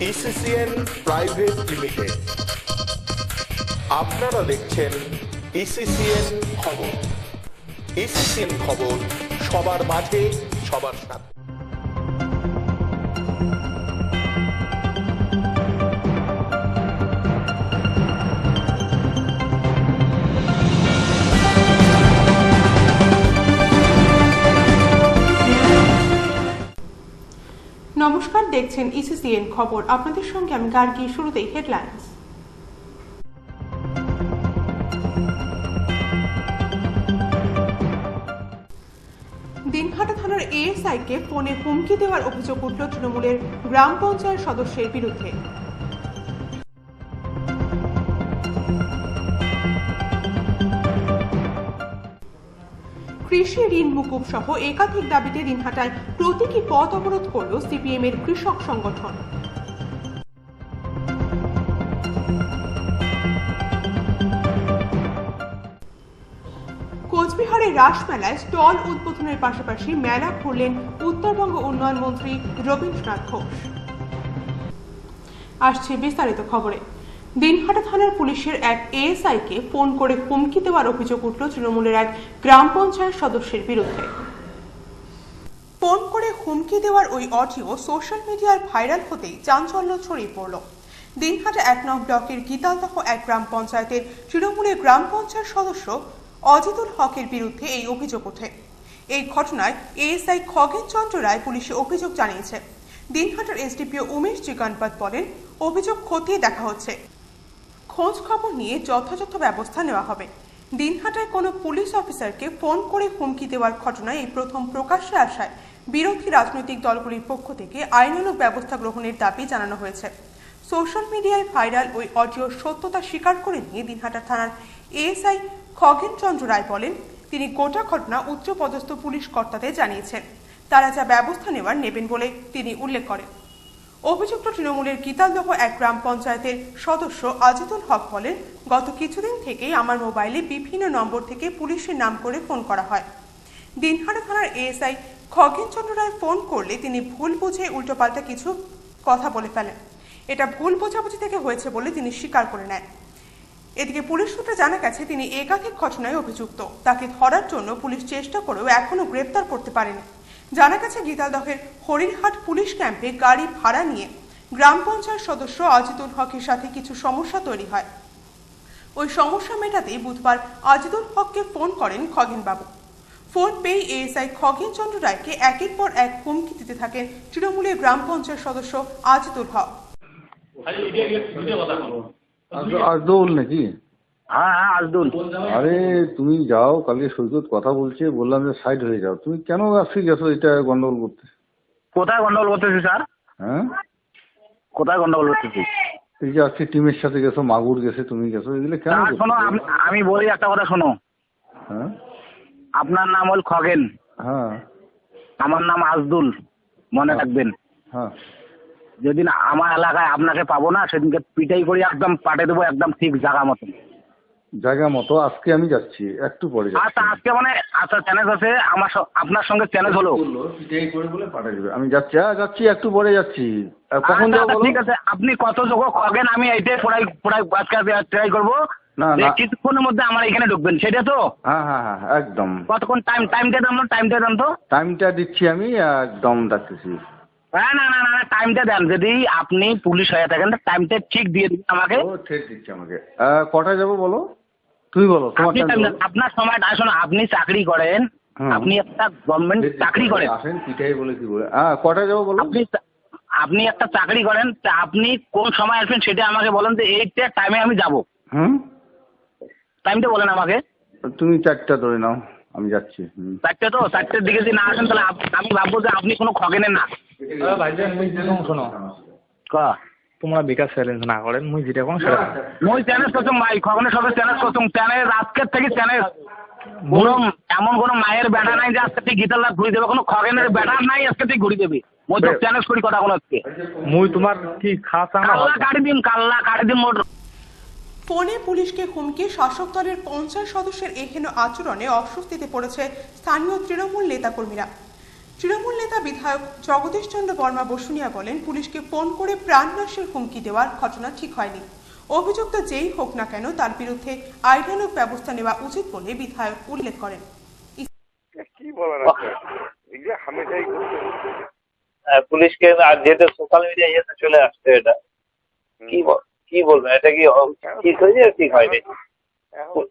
ইসিসিএন private limited. আপনারা দেখছেন ইসিসিএন খবর। ইসিসিএন খবর, সবার মাঝে সবার সাথে। নমস্কার, দেখছেন ইসিসিএন খবর। আপনাদের সঙ্গে আমি গার্গী। শুরুতেই হেডলাইন্স। দিনহাটা থানার এএসআইকে ফোনে হুমকি দেওয়ার অভিযোগ উঠল তৃণমূলের গ্রাম পঞ্চায়েত সদস্যের বিরুদ্ধে। কৃষি ঋণ মুকুব সহ একাধিক দাবিতে দিনহাটায় প্রতীকী পথ অবরোধ করল সিপিএম এর কৃষক সংগঠন। কোচবিহারের রাসমেলায় স্টল উদ্বোধনের পাশাপাশি মেলা খুললেন উত্তরবঙ্গ উন্নয়ন মন্ত্রী রবীন্দ্রনাথ ঘোষ। আসছে বিস্তারিত খবরে। দিনহাটা থানার পুলিশের এক এএসআইকে ফোন করে হুমকি দেওয়ার অভিযোগ উঠল তৃণমূলের এক গ্রাম পঞ্চায়েত সদস্যের বিরুদ্ধে। ফোন করে হুমকি দেওয়ার ওই অডিও সোশ্যাল মিডিয়ায় ভাইরাল হতেই চাঞ্চল্য ছড়িয়ে পড়ল। দিনহাটা ১ নং ব্লকের গীতালদহ এক গ্রাম পঞ্চায়েতের তৃণমূলের গ্রাম পঞ্চায়েত সদস্য অজিতুল হকের বিরুদ্ধে এই অভিযোগ ওঠে। এই ঘটনায় এএসআই খগেন চন্দ্র রায় পুলিশে অভিযোগ জানিয়েছে। দিনহাটার এসডিপিও উমেশ জিগানপাত বলেন, অভিযোগ খতিয়ে দেখা হচ্ছে, খোঁজ খবর নিয়ে যথাযথ ব্যবস্থা নেওয়া হবে। দিনহাটায় কোনো পুলিশ অফিসারকে ফোন করে হুমকি দেওয়ার ঘটনায় এই প্রথম প্রকাশ্যে আসায় বিরোধী রাজনৈতিক দলগুলির পক্ষ থেকে আইনানুগ ব্যবস্থা গ্রহণের দাবি জানানো হয়েছে। সোশ্যাল মিডিয়ায় ভাইরাল ওই অডিওর সত্যতা স্বীকার করে নিয়ে দিনহাটা থানার এএসআই খগেন চন্দ্র রায় বলেন, তিনি গোটা ঘটনা উচ্চপদস্থ পুলিশ কর্তাদের জানিয়েছেন, তারা যা ব্যবস্থা নেবেন বলে তিনি উল্লেখ করেন। অভিযুক্ত তৃণমূলের গীতালদহ এক গ্রাম পঞ্চায়েতের সদস্য আজিতুল হক বলেন, গত কিছুদিন থেকেই আমার মোবাইলে বিভিন্ন নম্বর থেকে পুলিশের নাম করে ফোন করা হয়। দিনহাটা থানার এএসআই খগেন চন্দ্র রায় ফোন করলে তিনি ভুল বুঝে উল্টোপাল্টা কিছু কথা বলে ফেলেন। এটা ভুল বোঝাবুঝি থেকে হয়েছে বলে তিনি স্বীকার করে নেন। এদিকে পুলিশ সূত্রে জানা গেছে, তিনি একাধিক ঘটনায় অভিযুক্ত। তাকে ধরার জন্য পুলিশ চেষ্টা করেও এখনো গ্রেপ্তার করতে পারেনি। জানা গেছে, গীতালদহের হরিণহাট পুলিশ ক্যাম্পে গাড়ি ভাড়া নিয়ে গ্রাম পঞ্চায়েত সদস্য আজিতুল হকের সাথে কিছু সমস্যা তৈরি হয়। ওই সমস্যা মেটাতেই বুধবার আজিতুল হককে ফোন করেন খগেনবাবু। ফোন পেয়ে এএসআই খগেন চন্দ্র রায়কে একের পর এক হুমকি দিতে থাকেন তৃণমূলের গ্রাম পঞ্চায়েত সদস্য আজিতুল হক। আজদুল নাকি? হ্যাঁ আজদুল। আরে তুমি যাও, কালকে সৈকত কথা বলছে, বললাম যে সাইড হয়ে যাও। তুমি কেন আজকে গেছো এটা গন্ডগোল করতে? কোথায় গন্ডগোল করতেছি স্যার? হ্যাঁ, কোথায় গন্ডগোল করতেছি? এই যে আজকে টিমের সাথে গেছো, মাগুর গেছে, তুমি গেছো, এগুলো কেন? শোনো, আমি বলি একটা কথা শোনো। হ্যাঁ, আপনার নাম হল খগেন, হ্যাঁ, আমার নাম আজদুল, মনে রাখবেন। হ্যাঁ, যেদিন আমার এলাকায় আপনাকে পাবো না, সেদিনকে পিটাই করে একদম পাঠিয়ে দেবো, একদম ঠিক জায়গা মতো। জায়গা মতো আজকে আমি যাচ্ছি, একটু পরে যাচ্ছি। আচ্ছা, আজকে মানে আচ্ছা চ্যালেঞ্জ আছে আমার, আপনার সঙ্গে চ্যালেঞ্জ হলো। পিটাই করে বলে পাঠিয়ে দেবে। আমি যাচ্ছি, হ্যাঁ যাচ্ছি, একটু পরে যাচ্ছি। কখন যাবো বলো? ঠিক আছে, আপনি কত যোগ্য খগেন, আমি এইটাই পড়াই আজকে ট্রাই করবো। না না, কিছুক্ষণের মধ্যে আমার এখানে ঢুকবেন, সেটা তো? হ্যাঁ হ্যাঁ হ্যাঁ, একদম। কতক্ষণ টাইমটা দেন তো? টাইমটা দিচ্ছি আমি, একদম ডাকতেছি। হ্যাঁ, না না না, টাইমটা দেন। যদি আপনি পুলিশ হয়ে থাকেন টাইমটা ঠিক দিয়ে দিন আমাকে। ও ঠিক দিচ্ছে আমাকে। কটায় যাবো বলো? তুমি বলো তোমার টাইম। আপনার সময়টা আসুন, আপনি চাকরি করেন, আপনি একটা গভর্নমেন্ট চাকরি করেন। আসেন পিঠাই বলে কি বলে, কটায় যাবো বলো? আপনি একটা চাকরি করেন, তা আপনি কোন সময় আসবেন সেটা আমাকে বলেন, যে এইটা টাইমে আমি যাবো। টাইমটা বলেন আমাকে। তুমি 4টা ধরে নাও, আমি যাচ্ছি। 4টে তো? 4টের দিকে যদি না আসেন তাহলে আমি ভাববো যে আপনি কোনো খগেনের না। ভাইজান মুই যেরকম শোনো, তোমরা বেকার চ্যালেঞ্জ না করেন, মুই যেটা কোন মুই চ্যালেঞ্জ করছুম ভাই, খগনের সঙ্গে চ্যালেঞ্জ করছুম। চ্যালেঞ্জ আজকের থেকে চ্যালেঞ্জ। এমন কোনো মায়ের বেটা নাই যে আজকে থেকে গীতার লাখ ঘুরে দেবে, কোনো খগেনের বেটা নাই আজকে থেকে ঘুরে দেবে। মুই তো চ্যালেঞ্জ করি কথা কোনো আজকে। মুই তোমার কি খাস কাল্লা কাটি দিন মোট। ফোনে পুলিশকে হুমকি শাসক দলের পঞ্চায়েত সদস্যের এহেন আচরণে অস্বস্তিতে পড়েছে স্থানীয় তৃণমূল নেতাকর্মীরা। তৃণমূল নেতা বিধায়ক জগদীশ চন্দ্র বর্মা বসুনিয়া বলেন, পুলিশকে ফোন করে প্রাণনাশের হুমকি দেওয়ার ঘটনা ঠিক হয়নি। অভিযুক্ত যেই হোক না কেন তার বিরুদ্ধে আইনানুগ ব্যবস্থা নেওয়া উচিত বলে বিধায়ক উল্লেখ করেন। কি বলার আছে, এগুলো হামেশাই করছে। পুলিশকে আর যেহেতু সোশ্যাল মিডিয়া ইয়েতে চলে আসছে, এটা কি বলবেন, এটা কি ঠিক হয়েছে ঠিক হয়নি? এখন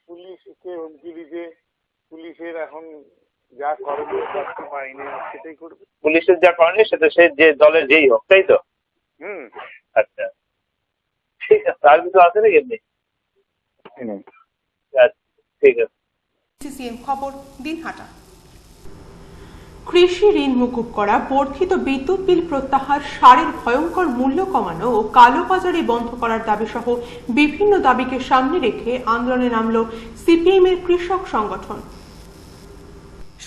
পুলিশকে হুমকি দিতে, পুলিশের এখন যা করণীয় আইনে সেটাই করবে। পুলিশের যা করণীয় সেটা সে যে দলের যেই হোক, তাই তো? আচ্ছা, ঠিক আছে। আর কিছু আছে নাকি এমনি? আচ্ছা, ঠিক আছে। সিসিএন খবর, দিনহাটা। কৃষি ঋণ মুকুব করা, বর্ধিত বিদ্যুৎ বিল প্রত্যাহার, সারের ভয়ঙ্কর মূল্য কমানো ও কালোবাজারি বন্ধ করার দাবি সহ বিভিন্ন দাবিকে সামনে রেখে আন্দোলনে নামল সিপিএম এর কৃষক সংগঠন।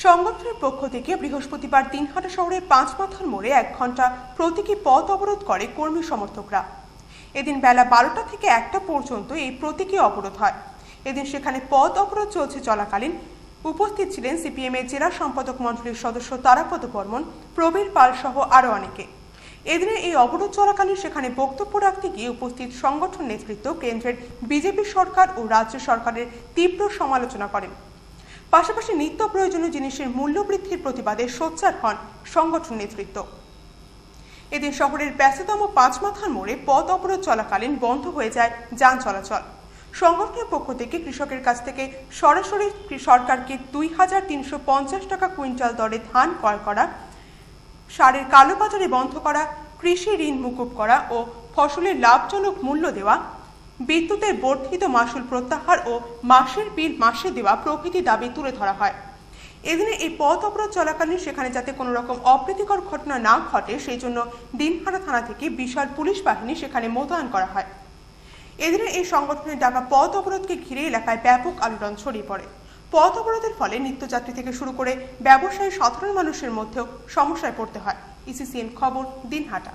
সংগঠনের পক্ষ থেকে বৃহস্পতিবার দিনহাটা শহরের 5 মাথার মোড়ে 1 ঘন্টা প্রতীকী পথ অবরোধ করে কর্মী সমর্থকরা। এদিন বেলা 12টা থেকে 1টা পর্যন্ত এই প্রতীকী অবরোধ হয়। এদিন সেখানে পথ অবরোধ চলাকালীন উপস্থিত ছিলেন সিপিএম এর জেলা সম্পাদক মণ্ডলীর সদস্য তারাপদ বর্মন, প্রবীর পাল সহ আরো অনেকে। এদিনের এই অবরোধ চলাকালীন সেখানে বক্তব্য রাখতে গিয়ে উপস্থিত সংগঠন নেতৃত্ব কেন্দ্রের বিজেপি সরকার ও রাজ্য সরকারের তীব্র সমালোচনা করেন। পাশাপাশি নিত্য প্রয়োজনীয় জিনিসের মূল্য বৃদ্ধির প্রতিবাদে সোচ্চার হন সংগঠন নেতৃত্ব। এদিন শহরের ব্যস্ততম 5 মাথার মোড়ে পথ অবরোধ চলাকালীন বন্ধ হয়ে যায় যান চলাচল। সংগঠনের পক্ষ থেকে কৃষকের কাছ থেকে সরাসরি সরকারকে 2350 টাকা কুইন্টাল দরে ধান ক্রয় করা, সারের কালোবাজারি বন্ধ করা, কৃষি ঋণ মুকুব করা ও ফসলের লাভজনক মূল্য দেওয়া, বিদ্যুতের বর্ধিত মাসুল প্রত্যাহার ও মাসের বিল মাসে দেওয়া প্রভৃতি দাবি তুলে ধরা হয়। এদিনে এই পথ অবরোধ চলাকালীন সেখানে যাতে কোনো রকম অপ্রীতিকর ঘটনা না ঘটে সেই জন্য দিনহাটা থানা থেকে বিশাল পুলিশ বাহিনী সেখানে মোতায়েন করা হয়। এদিনে এই সংগঠনের ডাকা পথ অবরোধকে ঘিরে এলাকায় ব্যাপক আলোড়ন ছড়িয়ে পড়ে। পথ অবরোধের ফলে নিত্যযাত্রী থেকে শুরু করে ব্যবসায়ী সাধারণ মানুষের মধ্যেও সমস্যায় পড়তে হয়। ইসিসিএন খবর, দিনহাটা।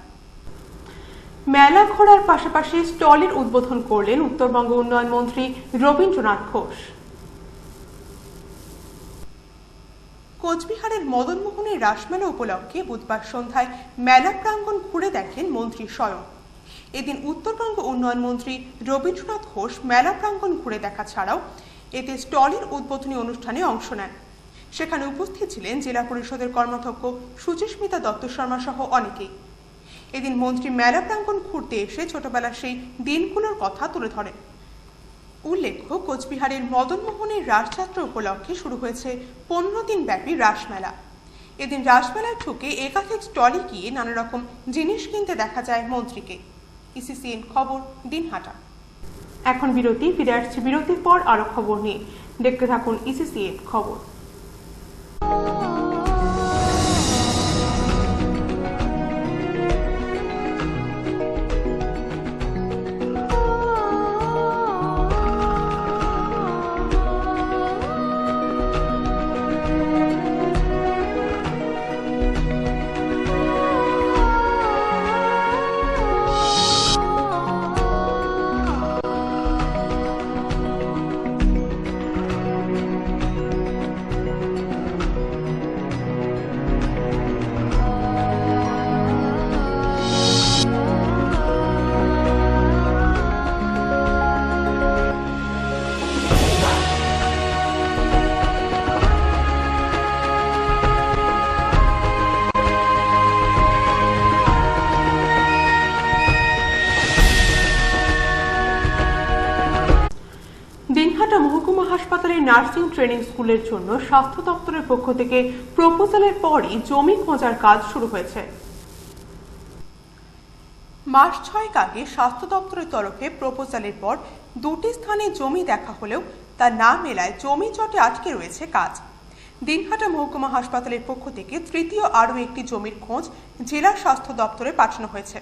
মেলা ঘোরার পাশাপাশি স্টলের উদ্বোধন করলেন উত্তরবঙ্গ উন্নয়ন মন্ত্রী রবীন্দ্রনাথ ঘোষ। কোচবিহারের মদনমোহনের রাসমেলা উপলক্ষে বুধবার সন্ধ্যায় মেলা প্রাঙ্গণ ঘুরে দেখেন মন্ত্রী স্বয়ং। এদিন উত্তরবঙ্গ উন্নয়ন মন্ত্রী রবীন্দ্রনাথ ঘোষ মেলা প্রাঙ্গণ ঘুরে দেখা ছাড়াও এতে স্টলের উদ্বোধনী অনুষ্ঠানে অংশ নেন। সেখানে উপস্থিত ছিলেন জেলা পরিষদের কর্মাধ্যক্ষ সুচিস্মিতা দত্ত শর্মা সহ অনেকেই। এদিন মন্ত্রী মেলা প্রাঙ্গণ ঘুরতে এসে ছোটবেলার সেই দিনগুলোর কথা তুলে ধরেন। উল্লেখ্য, কোচবিহারের মদনমোহনের রাসযাত্রা উপলক্ষে শুরু হয়েছে 15 দিন ব্যাপী রাসমেলা। এদিন রাসমেলায় ঢুকে একাধিক স্টলে গিয়ে নানা রকম জিনিস কিনতে দেখা যায় মন্ত্রীকে। ইসিসিএন খবর, দিনহাটা। এখন বিরতি, ফিরে আসছে বিরতির পর আরো খবর নিয়ে। দেখতে থাকুন ইসিসিএন খবর। দিনহাটা মহকুমা হাসপাতালের নার্সিং ট্রেনিং স্কুলের জন্য স্বাস্থ্য দপ্তরের পক্ষ থেকে প্রপোজালের পরই জমি খোঁজার কাজ শুরু হয়েছে। মাস 6 আগে স্বাস্থ্য দপ্তরের তরফে প্রপোজালের পর 2টি স্থানে জমি দেখা হলেও তা না মেলায় জমি জটে আটকে রয়েছে কাজ। দিনহাটা মহকুমা হাসপাতালের পক্ষ থেকে তৃতীয় আরও একটি জমির খোঁজ জেলা স্বাস্থ্য দপ্তরে পাঠানো হয়েছে।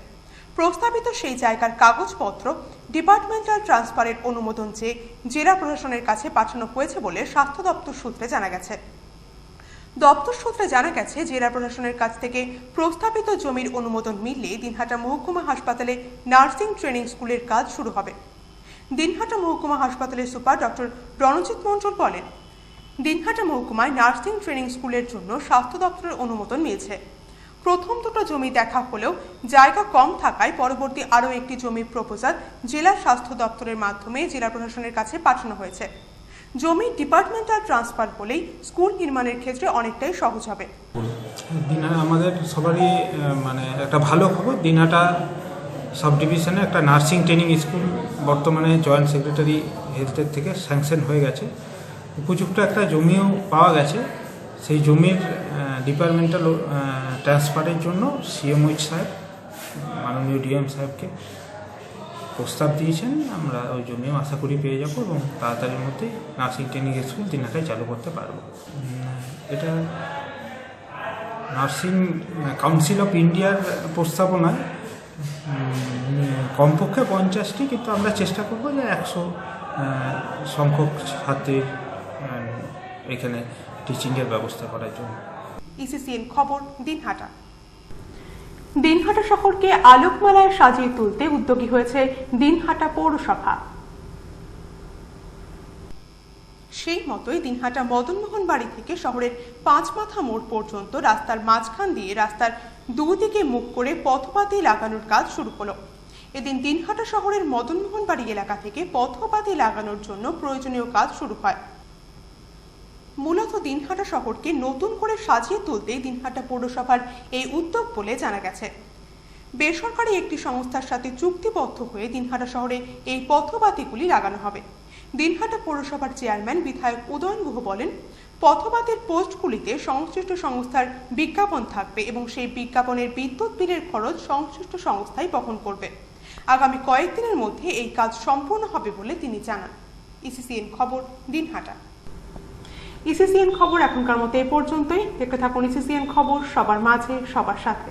প্রস্তাবিত সেই জায়গার কাগজপত্র ডিপার্টমেন্টাল ট্রান্সফারের অনুমোদন চেয়ে জেলা প্রশাসনের কাছে পাঠানো হয়েছে বলে স্বাস্থ্য দপ্তর সূত্রে জানা গেছে। দপ্তর সূত্রে জানা গেছে, জেলা প্রশাসনের কাছ থেকে প্রস্তাবিত জমির অনুমোদন মিললে দিনহাটা মহকুমা হাসপাতালে নার্সিং ট্রেনিং স্কুলের কাজ শুরু হবে। দিনহাটা মহকুমা হাসপাতালের সুপার ডক্টর রণজিৎ মণ্ডল বলেন, দিনহাটা মহকুমায় নার্সিং ট্রেনিং স্কুলের জন্য স্বাস্থ্য দপ্তরের অনুমোদন মিলেছে। প্রথম দুটো জমি দেখা হলেও জায়গা কম থাকায় পরবর্তী আরও একটি জমির প্রপোজাল জেলা স্বাস্থ্য দপ্তরের মাধ্যমে জেলা প্রশাসনের কাছে পাঠানো হয়েছে। জমি ডিপার্টমেন্টাল ট্রান্সফার হলেই স্কুল নির্মাণের ক্ষেত্রে অনেকটাই সহজ হবে। দিনহাটা আমাদের সবারই মানে একটা ভালো খবর, দিনহাটা সাব ডিভিশনে একটা নার্সিং ট্রেনিং স্কুল বর্তমানে জয়েন্ট সেক্রেটারি হেলথের থেকে স্যাংশন হয়ে গেছে। উপযুক্ত একটা জমিও পাওয়া গেছে। সেই জমির ডিপার্টমেন্টাল ট্রান্সফারের জন্য সিএমওইচ সাহেব মাননীয় ডিএম সাহেবকে প্রস্তাব দিয়েছেন। আমরা ওই জমিও আশা করি পেয়ে যাব এবং তাড়াতাড়ির মধ্যে নার্সিং ট্রেনিং স্কুল দিনহাটায় চালু করতে পারব। এটা নার্সিং কাউন্সিল অফ ইন্ডিয়ার প্রস্তাবনায় কমপক্ষে 50টি, কিন্তু আমরা চেষ্টা করব যে 100 সংখ্যক ছাত্রীর এখানে টিচিংয়ের ব্যবস্থা করার জন্য। ইসিসিএন খবর, দিনহাটা। দিনহাটা শহরকে আলোকমালায় সাজিয়ে তুলতে উদ্যোগী হয়েছে দিনহাটা পৌরসভা। সেই মতোই দিনহাটা মদনমোহন বাড়ি থেকে শহরের 5 মাথা মোড় পর্যন্ত রাস্তার মাঝখান দিয়ে রাস্তার দুদিকে মুখ করে পথবাতি লাগানোর কাজ শুরু হলো। এদিন দিনহাটা শহরের মদনমোহন বাড়ি এলাকা থেকে পথবাতি লাগানোর জন্য প্রয়োজনীয় কাজ শুরু হয়। মূলত দিনহাটা শহরকে নতুন করে সাজিয়ে তুলতে দিনহাটা পৌরসভার এই উদ্যোগ বলে জানা গেছে। বেসরকারি একটি সংস্থার সাথে চুক্তিবদ্ধ হয়ে দিনহাটা শহরে এই পথবাতিগুলি লাগানো হবে। দিনহাটা পৌরসভার চেয়ারম্যান বিধায়ক উদয়ন গুহ বলেন, পথবাতির পোস্টগুলিতে সংশ্লিষ্ট সংস্থার বিজ্ঞাপন থাকবে এবং সেই বিজ্ঞাপনের বিদ্যুৎ বিলের খরচ সংশ্লিষ্ট সংস্থাই বহন করবে। আগামী কয়েকদিনের মধ্যে এই কাজ সম্পূর্ণ হবে বলে তিনি জানান। ইসিসিএন খবর, দিনহাটা। ইসিসিএন খবর এখনকার মতো এ পর্যন্তই। দেখতে থাকুন ইসিসিএন খবর, সবার মাঝে সবার সাথে।